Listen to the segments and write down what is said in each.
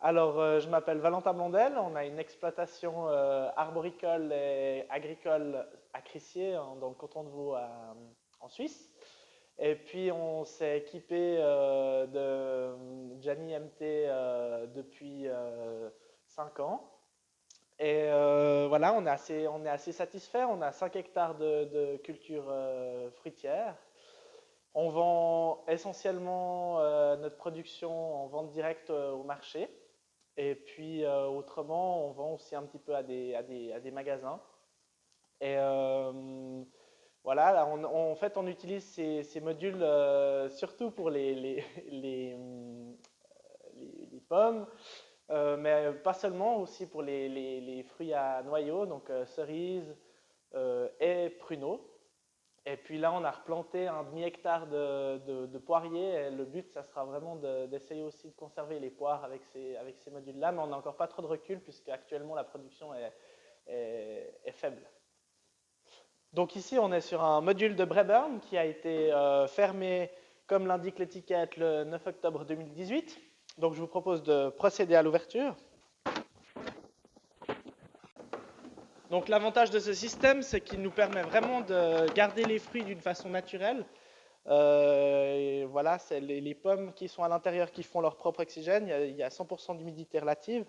Alors, je m'appelle Valentin Blondel. On a une exploitation arboricole et agricole à Crissier, dans le canton de Vaud, en Suisse. Et puis, on s'est équipé de Gianni MT depuis 5 ans. Et voilà, on est assez satisfait. On a 5 hectares de culture fruitière. On vend essentiellement notre production en vente directe au marché. Et puis autrement, on vend aussi un petit peu à des magasins. Et voilà, là, en fait, on utilise ces modules surtout pour les pommes, mais pas seulement, aussi pour les fruits à noyaux, donc cerises et pruneaux. Et puis là, on a replanté un demi-hectare de poiriers. Et le but, ça sera vraiment d'essayer aussi de conserver les poires avec ces modules-là. Mais on n'a encore pas trop de recul puisque actuellement la production est faible. Donc ici, on est sur un module de Braeburn qui a été fermé, comme l'indique l'étiquette, le 9 octobre 2018. Donc je vous propose de procéder à l'ouverture. Donc l'avantage de ce système, c'est qu'il nous permet vraiment de garder les fruits d'une façon naturelle. Et voilà, c'est les pommes qui sont à l'intérieur qui font leur propre oxygène. Il y a 100% d'humidité relative.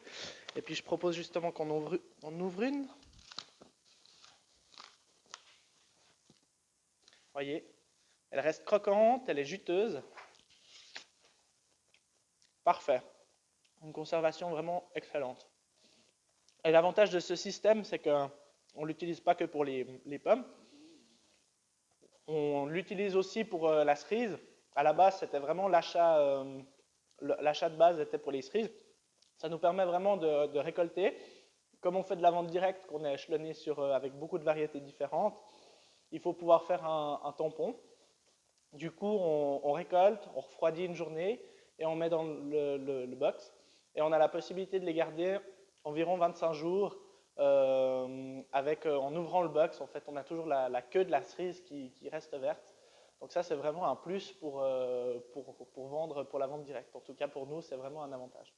Et puis je propose justement qu'on ouvre une. Voyez, elle reste croquante, elle est juteuse. Parfait. Une conservation vraiment excellente. Et l'avantage de ce système, c'est qu'on ne l'utilise pas que pour les pommes. On l'utilise aussi pour la cerise. À la base, c'était vraiment l'achat de base était pour les cerises. Ça nous permet vraiment de récolter. Comme on fait de la vente directe, qu'on est échelonné avec beaucoup de variétés différentes, il faut pouvoir faire un tampon. Du coup, on récolte, on refroidit une journée et on met dans le box. Et on a la possibilité de les garder environ 25 jours en ouvrant le box. En fait, on a toujours la queue de la cerise qui reste verte. Donc ça, c'est vraiment un plus pour vendre, pour la vente directe. En tout cas, pour nous, c'est vraiment un avantage.